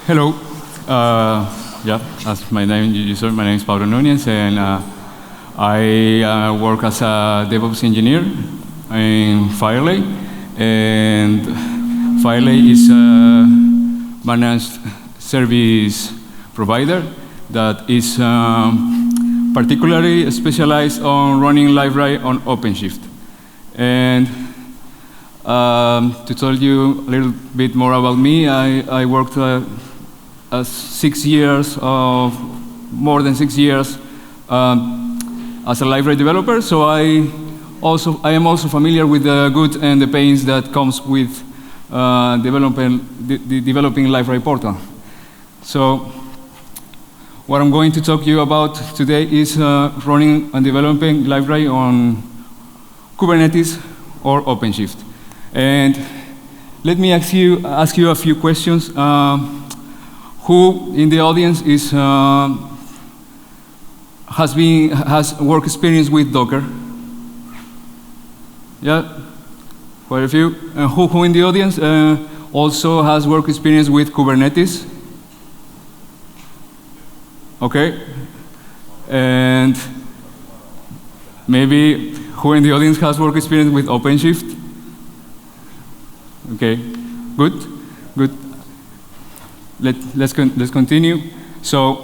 Hello. Yeah, as my name is Pablo Nuñez, and I work as a DevOps engineer in Firelay. And Firelay is a managed service provider that is particularly specialized on running Liferay on OpenShift. And to tell you a little bit more about me, I worked more than 6 years as a Liferay developer, so I am also familiar with the good and the pains that comes with developing Liferay portal. So what I'm going to talk to you about today is running and developing Liferay on Kubernetes or OpenShift. And let me ask you a few questions. Who in the audience has work experience with Docker? Yeah, quite a few. Who in the audience also has work experience with Kubernetes? Okay. And maybe who in the audience has work experience with OpenShift? Okay, good. Let's continue. So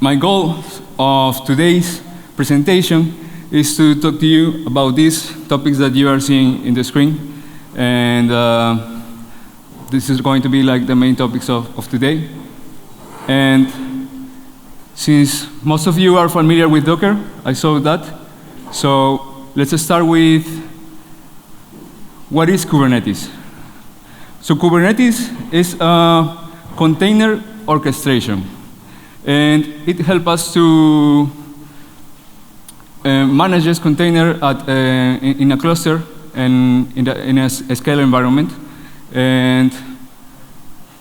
my goal of today's presentation is to talk to you about these topics that you are seeing in the screen. And this is going to be like the main topics of today. And since most of you are familiar with Docker, I saw that. So let's start with what is Kubernetes. So Kubernetes is a container orchestration, and it helps us to manage this container in a cluster and in a scale environment. And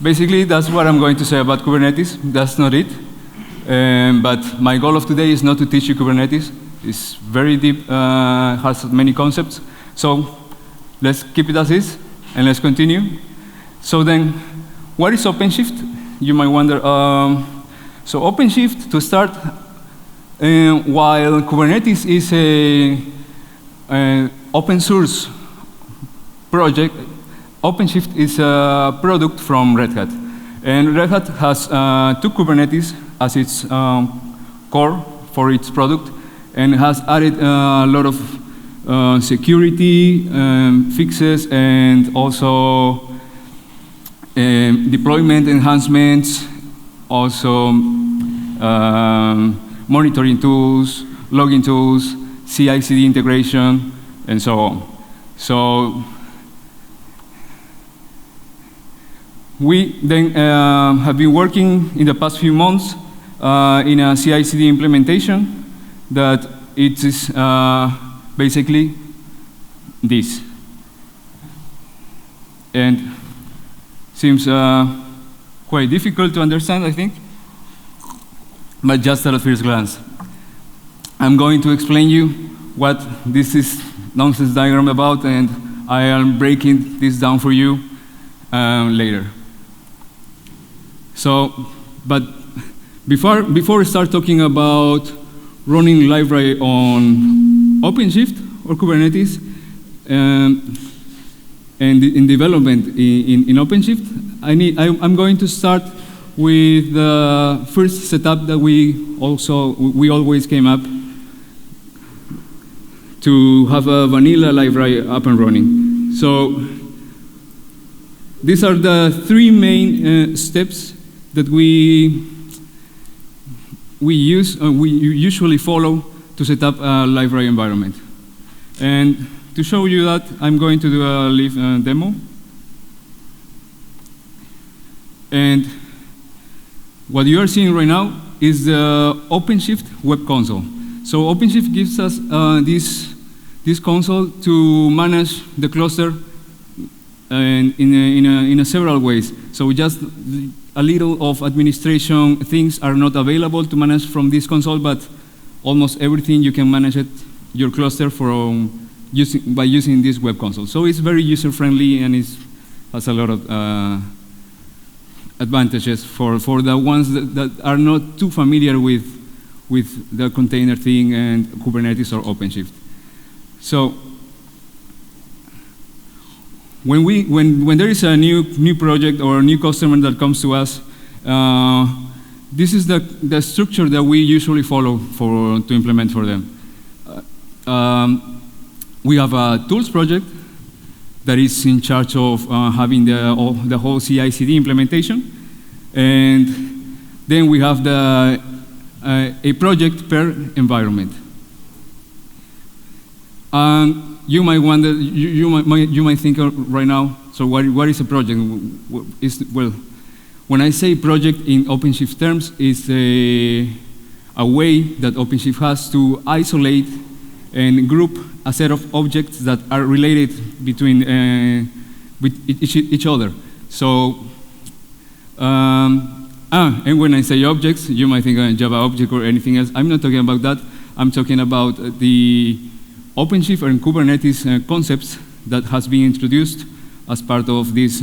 basically, that's what I'm going to say about Kubernetes. That's not it. But my goal of today is not to teach you Kubernetes. It's very deep, has many concepts. So let's keep it as is, and let's continue. So then, what is OpenShift? You might wonder. So OpenShift, to start, while Kubernetes is an open source project, OpenShift is a product from Red Hat. And Red Hat has took Kubernetes as its core for its product, and has added a lot of security fixes, and also deployment enhancements, also monitoring tools, logging tools, CI/CD integration, and so on. So we then have been working in the past few months in a CI/CD implementation that it is basically this. And seems quite difficult to understand, I think, but just at a first glance. I'm going to explain you what this is nonsense diagram about, and I am breaking this down for you later. So, but before we start talking about running Liferay on OpenShift or Kubernetes, and in development in OpenShift, I'm going to start with the first setup that we always came up to have a vanilla Liferay up and running. So these are the three main steps that we usually follow to set up a Liferay environment. And to show you that, I'm going to do a live demo. And what you are seeing right now is the OpenShift web console. So OpenShift gives us this console to manage the cluster in several ways. So just a little of administration things are not available to manage from this console, but almost everything you can manage your cluster by using this web console. So it's very user-friendly, and it has a lot of advantages for the ones that are not too familiar with the container thing and Kubernetes or OpenShift. So when there is a new project or a new customer that comes to us, this is the structure that we usually follow to implement for them. We have a tools project that is in charge of having the whole CI/CD implementation, and then we have a project per environment. You might wonder, you might think right now, so what is a project? Well, when I say project in OpenShift terms, it's a way that OpenShift has to isolate and group a set of objects that are related with each other. So, and when I say objects, you might think a Java object or anything else. I'm not talking about that. I'm talking about the OpenShift and Kubernetes concepts that has been introduced as part of this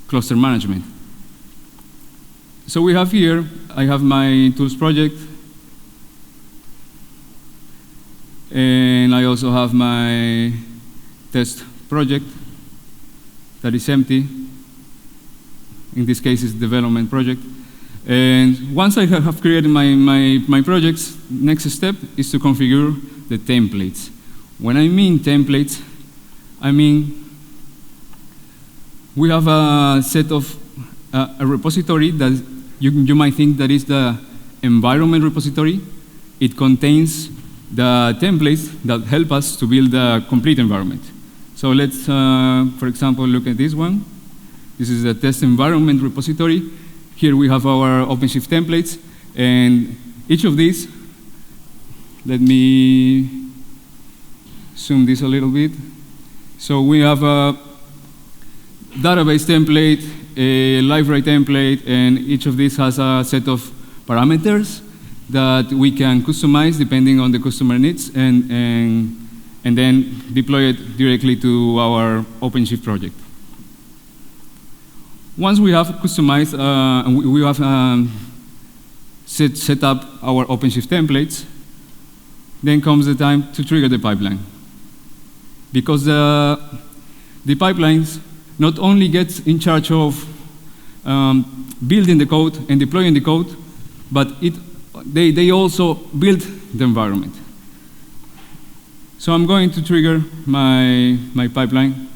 cluster management. So we have here, I have my tools project, and I also have my test project that is empty. In this case, it's development project. And once I have created my projects, next step is to configure the templates. When I mean templates, I mean we have a set of a repository that you might think that is the environment repository. It contains the templates that help us to build a complete environment. So let's, for example, look at this one. This is the test environment repository. Here we have our OpenShift templates, and each of these, let me zoom this a little bit. So we have a database template, a Liferay template, and each of these has a set of parameters that we can customize depending on the customer needs, and then deploy it directly to our OpenShift project. Once we have customized, we have set up our OpenShift templates, then comes the time to trigger the pipeline. Because the pipelines not only get in charge of building the code and deploying the code, but they also build the environment. So I'm going to trigger my pipeline.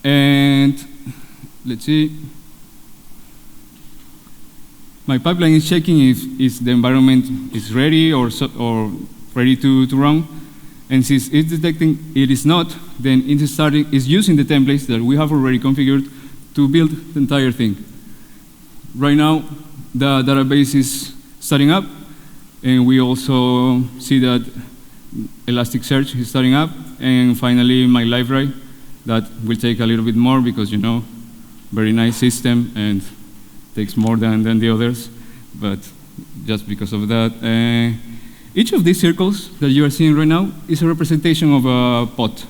And let's see. My pipeline is checking if the environment is ready or ready to run. And since it's detecting it is not, then it's using the templates that we have already configured to build the entire thing. Right now, the database is starting up, and we also see that Elasticsearch is starting up, and finally my Liferay. That will take a little bit more because, you know, very nice system and takes more than the others, but just because of that. Each of these circles that you are seeing right now is a representation of a pod.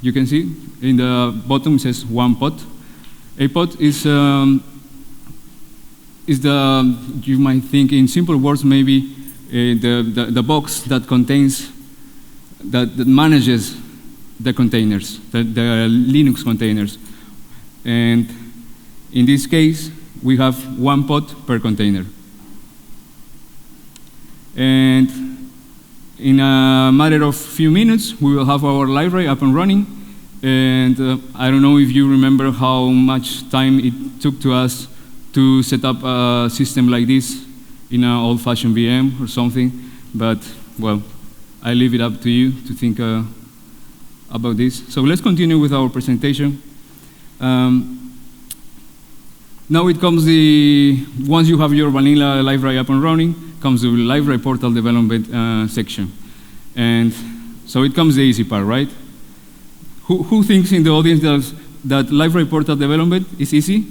You can see in the bottom it says one pod. A pod is the, you might think in simple words, maybe the box that contains, that manages the containers, the Linux containers. And in this case, we have one pod per container. And in a matter of few minutes, we will have our Liferay up and running. And I don't know if you remember how much time it took to us to set up a system like this in an old-fashioned VM or something. But, well, I leave it up to you to think about this. So let's continue with our presentation. Now it comes once you have your vanilla Liferay up and running, comes the Liferay portal development section. And so it comes the easy part, right? Who thinks in the audience that Liferay portal development is easy?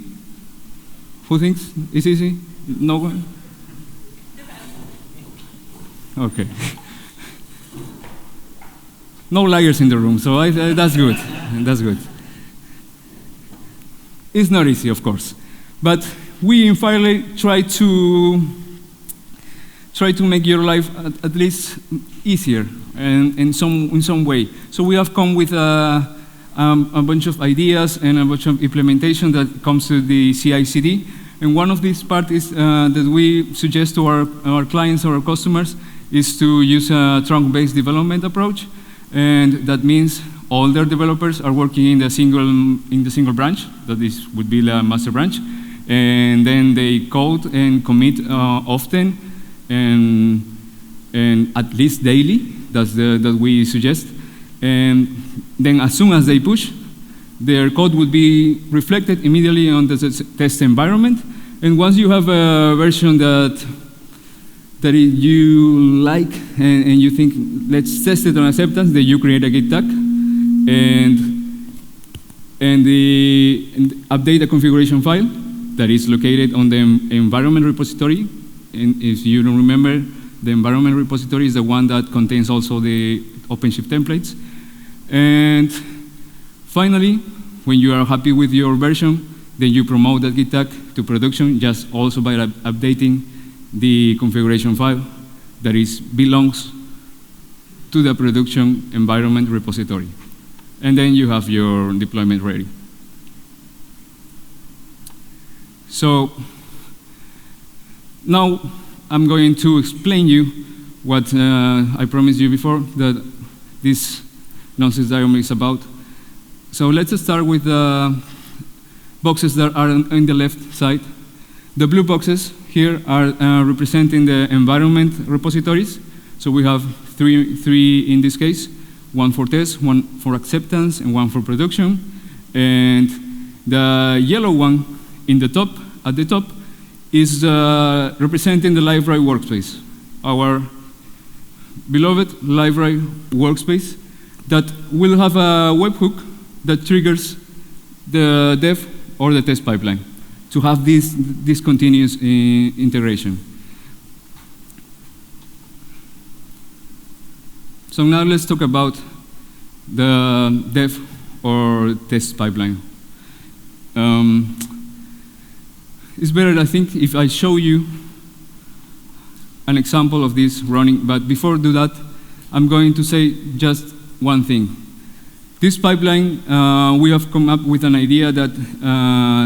Who thinks it's easy? No one? Okay. No liars in the room, so that's good. That's good. It's not easy, of course. But we in Firelay try to make your life at least easier in some way. So we have come with a bunch of ideas and a bunch of implementation that comes to the CI/CD. And one of these parts is that we suggest to our clients or our customers is to use a trunk-based development approach. And that means all their developers are working in the single branch, that is would be the master branch, and then they code and commit often and at least daily. That we suggest. And then as soon as they push, their code would be reflected immediately on the test environment. And once you have a version that you like and you think, let's test it on acceptance, then you create a Git tag and update a configuration file that is located on the environment repository. And if you don't remember, the environment repository is the one that contains also the OpenShift templates. And finally, when you are happy with your version, then you promote that Git tag to production just also by updating the configuration file that belongs to the production environment repository. And then you have your deployment ready. So now I'm going to explain you what I promised you before, that this nonsense diagram is about. So let's start with the boxes that are on the left side. The blue boxes here are representing the environment repositories. So we have three in this case, one for test, one for acceptance, and one for production. And the yellow one at the top, is representing the Liferay workspace, our beloved Liferay workspace that will have a webhook that triggers the dev or the test pipeline to have this continuous integration. So now let's talk about the dev or test pipeline. It's better, I think, if I show you an example of this running, but before I do that, I'm going to say just one thing. This pipeline, we have come up with an idea that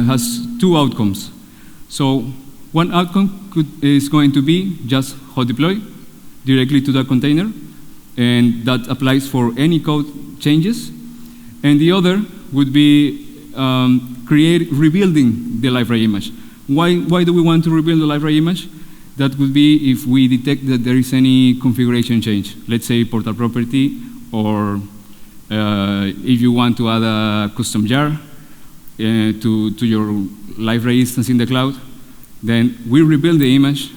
has two outcomes. So one outcome is going to be just hot deploy directly to the container, and that applies for any code changes. And the other would be rebuilding the Liferay image. Why do we want to rebuild the Liferay image? That would be if we detect that there is any configuration change. Let's say portal property, or if you want to add a custom jar to your Liferay instance in the cloud, then we rebuild the image,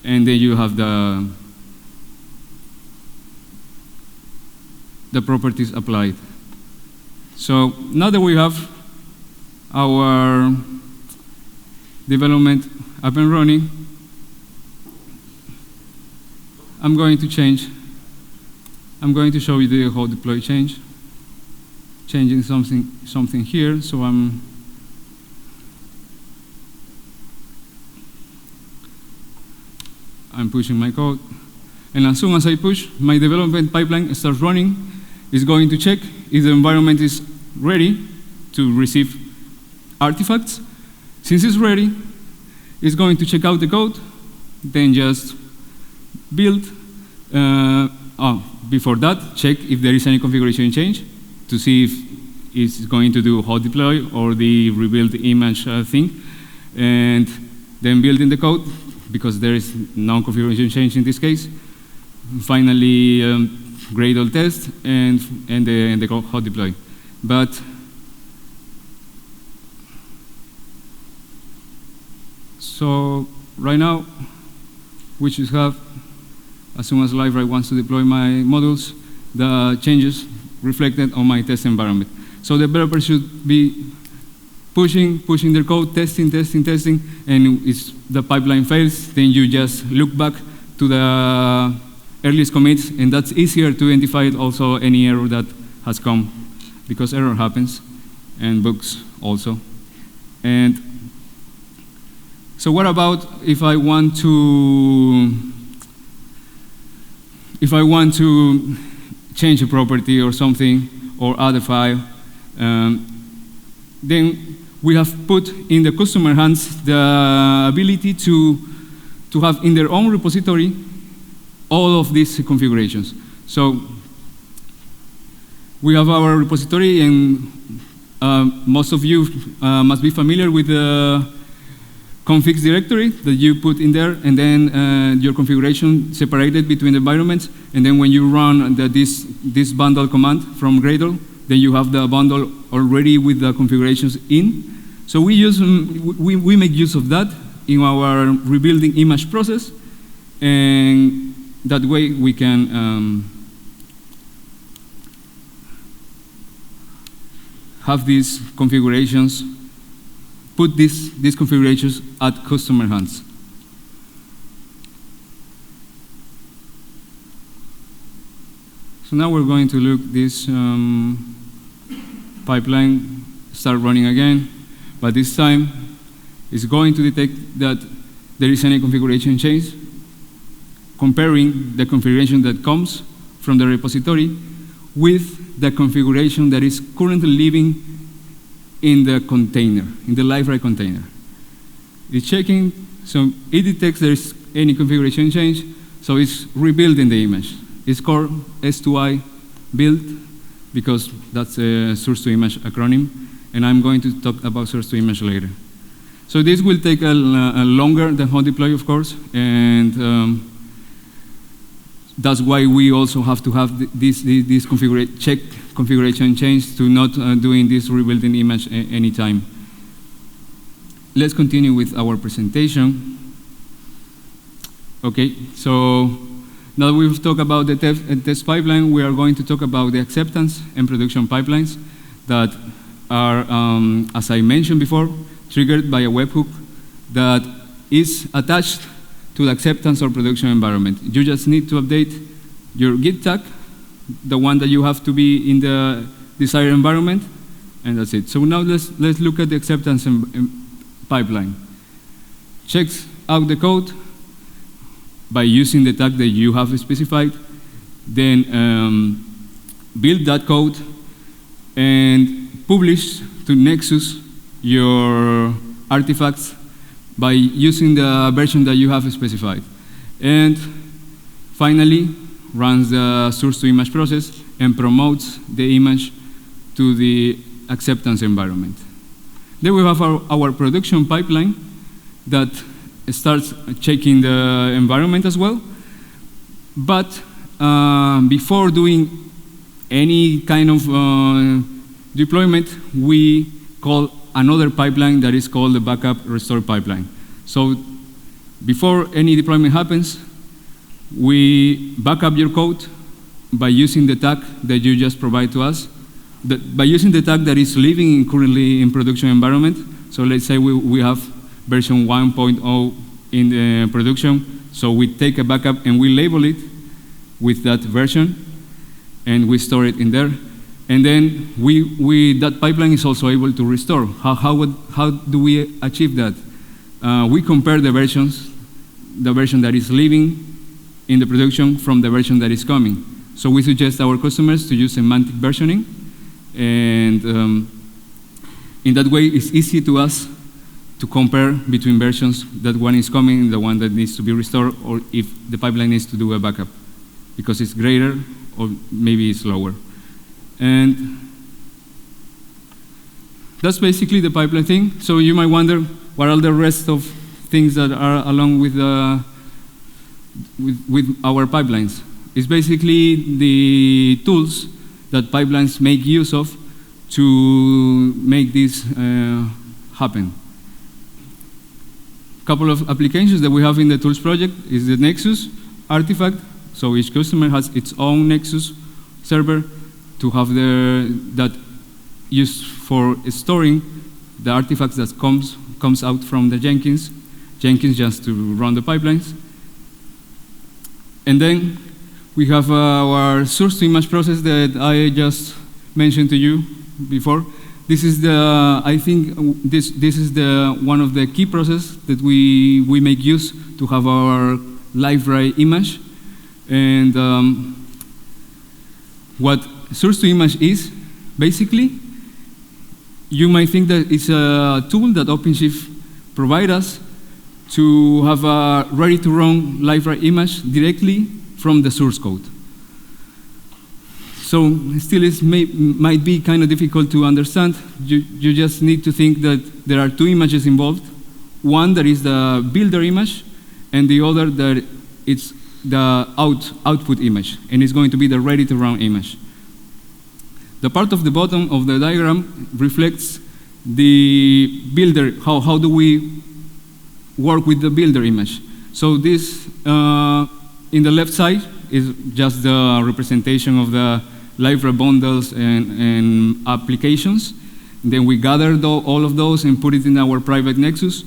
and then you have the properties applied. So now that we have our development up and running, I'm going to show you the whole deploy change. Changing something here, so I'm pushing my code. And as soon as I push, my development pipeline starts running. It's going to check if the environment is ready to receive artifacts. Since it's ready, it's going to check out the code, then just build. Before that, check if there is any configuration change to see if it's going to do hot deploy or the rebuild image thing, and then build in the code because there is no configuration change in this case. Finally, Gradle test and the hot deploy. But so right now, we should have, as soon as Liferay wants to deploy my modules, the changes reflected on my test environment. So the developer should be pushing their code, testing, and if the pipeline fails, then you just look back to the earliest commits, and that's easier to identify also any error that has come, because error happens, and bugs also. And so what about if I want to change a property or something, or add a file? Then we have put in the customer hands the ability to have in their own repository all of these configurations. So we have our repository, and most of you must be familiar with the configs directory that you put in there, and then your configuration separated between the environments. And then when you run this bundle command from Gradle, then you have the bundle already with the configurations in. So we make use of that in our rebuilding image process, and that way we can have these configurations, put these configurations at customer hands. So now we're going to look this pipeline, start running again, but this time it's going to detect that there is any configuration change, comparing the configuration that comes from the repository with the configuration that is currently living in the container, in the Liferay container. It's checking, so it detects there's any configuration change, so it's rebuilding the image. It's called S2I build, because that's a source to image acronym, and I'm going to talk about source to image later. So this will take a longer than home deploy, of course, and that's why we also have to have this check configuration change to not doing this rebuilding image anytime. Let's continue with our presentation. Okay, so now that we've talked about the test pipeline, we are going to talk about the acceptance and production pipelines that are, as I mentioned before, triggered by a webhook that is attached to the acceptance or production environment. You just need to update your Git tag, the one that you have to be in the desired environment, and that's it. So now let's look at the acceptance pipeline. Checks out the code by using the tag that you have specified, then build that code and publish to Nexus your artifacts by using the version that you have specified. And finally, runs the source to image process and promotes the image to the acceptance environment. Then we have our production pipeline that starts checking the environment as well. But before doing any kind of deployment, we call another pipeline that is called the backup restore pipeline. So before any deployment happens, we back up your code by using the tag that you just provide to us, by using the tag that is living currently in production environment. So let's say we have version 1.0 in the production, so we take a backup and we label it with that version, and we store it in there. And then that pipeline is also able to restore. How do we achieve that? We compare the versions, the version that is living in the production from the version that is coming. So we suggest our customers to use semantic versioning, and in that way it's easy to us to compare between versions, that one is coming and the one that needs to be restored, or if the pipeline needs to do a backup, because it's greater or maybe it's lower. And that's basically the pipeline thing. So you might wonder, what are the rest of things that are along with our pipelines? It's basically the tools that pipelines make use of to make this happen. A couple of applications that we have in the tools project is the Nexus artifact. So each customer has its own Nexus server to have that used for storing the artifacts that comes out from the Jenkins just to run the pipelines. And then we have our source to image process that I just mentioned to you before, this is the, I think this is the one of the key processes that we make use to have our Liferay image. And what source to image is, basically, you might think that it's a tool that OpenShift provides us to have a ready-to-run Liferay image directly from the source code. So still might be kind of difficult to understand. You just need to think that there are two images involved. One that is the builder image, and the other that it's the output image, and it's going to be the ready-to-run image. The part of the bottom of the diagram reflects the builder, how do we work with the builder image. So this, in the left side, is just the representation of the Liferay bundles and applications. And then we gather all of those and put it in our private Nexus.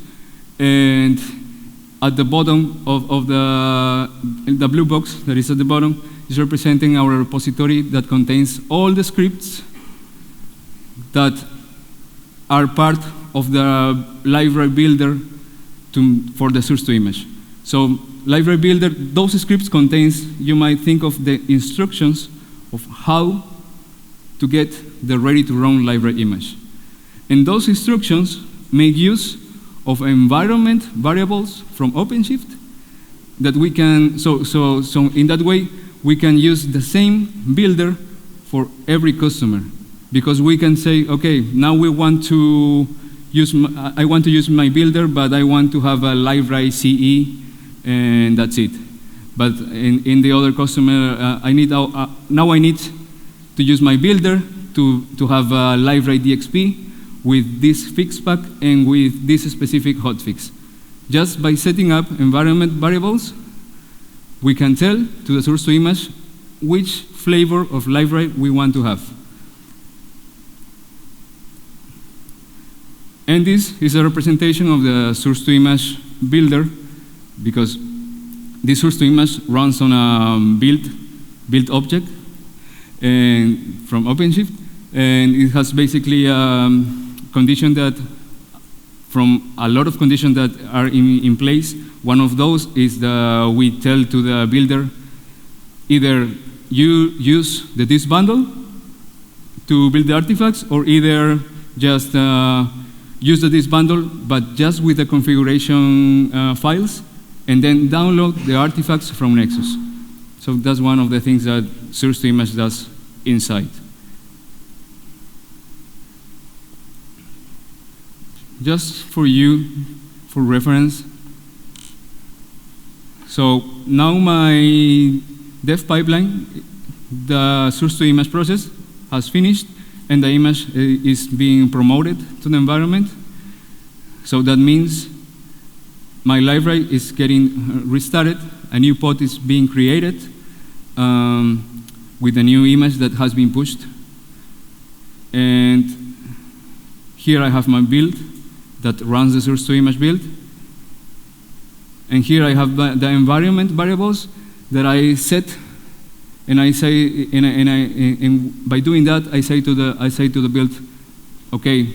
And at the bottom of the blue box that is at the bottom is representing our repository that contains all the scripts that are part of the Liferay builder for the source to image. So Liferay builder, those scripts contains, you might think of the instructions of how to get the ready-to-run Liferay image. And those instructions make use of environment variables from OpenShift that we can, so in that way, we can use the same builder for every customer. Because we can say, okay, now we want to use, I want to use my builder, but I want to have a Liferay CE, and that's it. But in the other customer, now I need to use my builder to have a Liferay DXP with this fix pack and with this specific hotfix. Just by setting up environment variables, we can tell to the source to image which flavor of Liferay we want to have. And this is a representation of the source to image builder, because this source to image runs on a build object and from OpenShift, and it has basically condition that, from a lot of conditions that are in place, one of those is we tell to the builder, either you use the disk bundle to build the artifacts, or either just use the disk bundle, but just with the configuration files, and then download the artifacts from Nexus. So that's one of the things that source to image does inside. Just for you, for reference. So now my dev pipeline, the source to image process has finished, and the image is being promoted to the environment. So that means my Liferay is getting restarted, a new pod is being created with a new image that has been pushed. And here I have my build that runs the source to image build. And here I have the environment variables that I set, and I say, and by doing that, I say to the build, okay,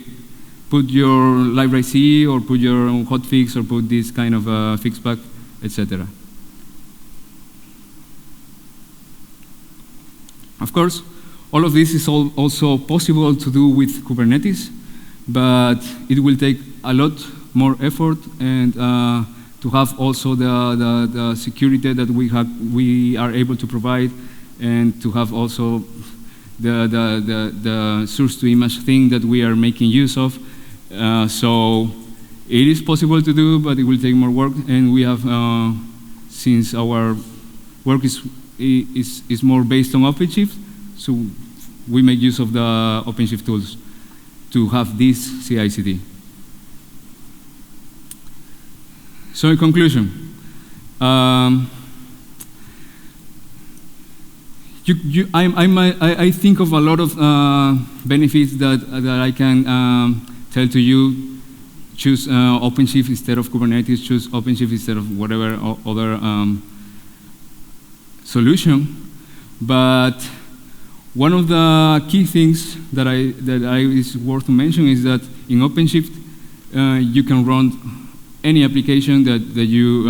put your Liferay CE, or put your hotfix, or put this kind of fix pack, etc. Of course, all of this is also possible to do with Kubernetes, but it will take a lot more effort, and to have also the security that we are able to provide, and to have also the source to image thing that we are making use of. So it is possible to do, but it will take more work, and we have, since our work is more based on OpenShift, so we make use of the OpenShift tools to have this CI/CD. So in conclusion, I think of a lot of benefits that I can tell to you. Choose OpenShift instead of Kubernetes, choose OpenShift instead of whatever other solution. But One of the key things that is worth to mention is that in OpenShift, you can run any application that you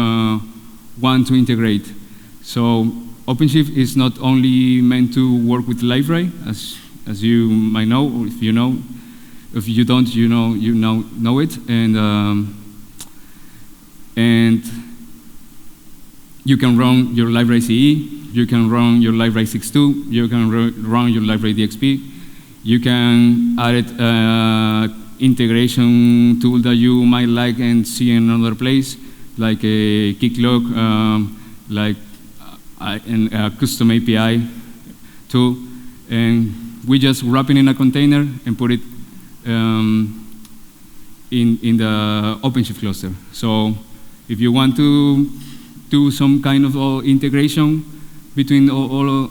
want to integrate. So OpenShift is not only meant to work with Liferay, as you might know, or if you know. If you don't, you know it, and you can run your Liferay CE, you can run your Liferay 6.2, you can run your Liferay DXP, you can add integration tool that you might like and see in another place, like a Kicklog, like a custom API tool, and we just wrap it in a container and put it in the OpenShift cluster. So if you want to do some kind of integration between along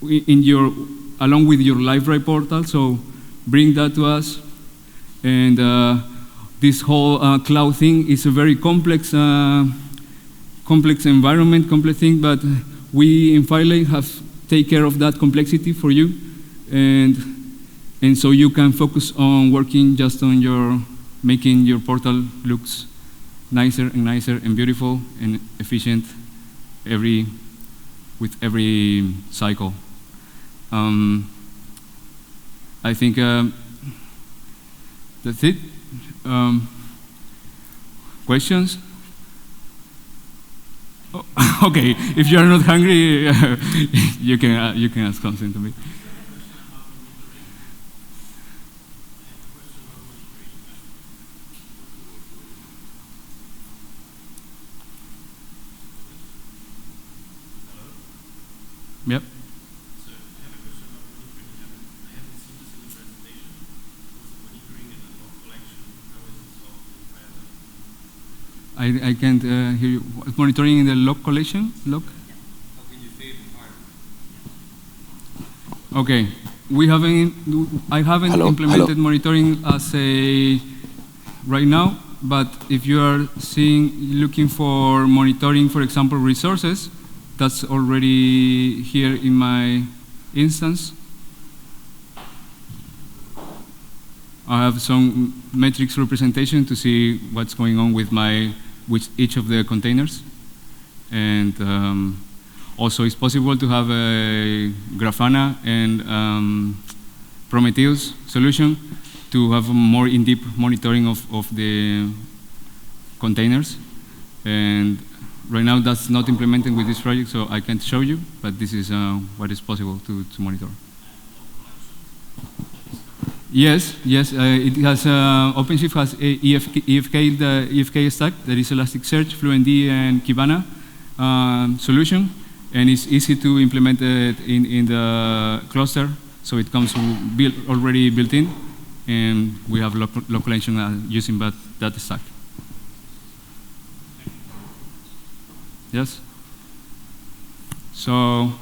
with your Liferay portal, so bring that to us. And this whole cloud thing is a very complex environment, complex thing, but we in Firelay have take care of that complexity for you, and so you can focus on working just on making your portal looks nicer and beautiful and efficient with every cycle. I think that's it. Questions? Oh, okay, if you are not hungry, you can ask something to me. Yep. So I have a question about monitoring. I haven't seen this in the presentation. What's the monitoring and the log collection? How is it solved in Firelay? I can't hear you. Monitoring in the log collection? Log? How can you save the file? Okay. I haven't implemented monitoring as right now, but if you are looking for monitoring, for example, resources, that's already here in my instance. I have some metrics representation to see what's going on with each of the containers. And also it's possible to have a Grafana and Prometheus solution to have a more in-depth monitoring of the containers. And right now that's not implemented with this project, so I can't show you, but this is what is possible to monitor. Yes, it has OpenShift has a EFK, the EFK stack, that is Elasticsearch, FluentD, and Kibana solution, and it's easy to implement it in the cluster, so it comes already built in, and we have localization using that stack. Yes? So,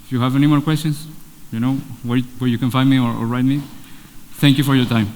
if you have any more questions, you know where you can find me or write me. Thank you for your time.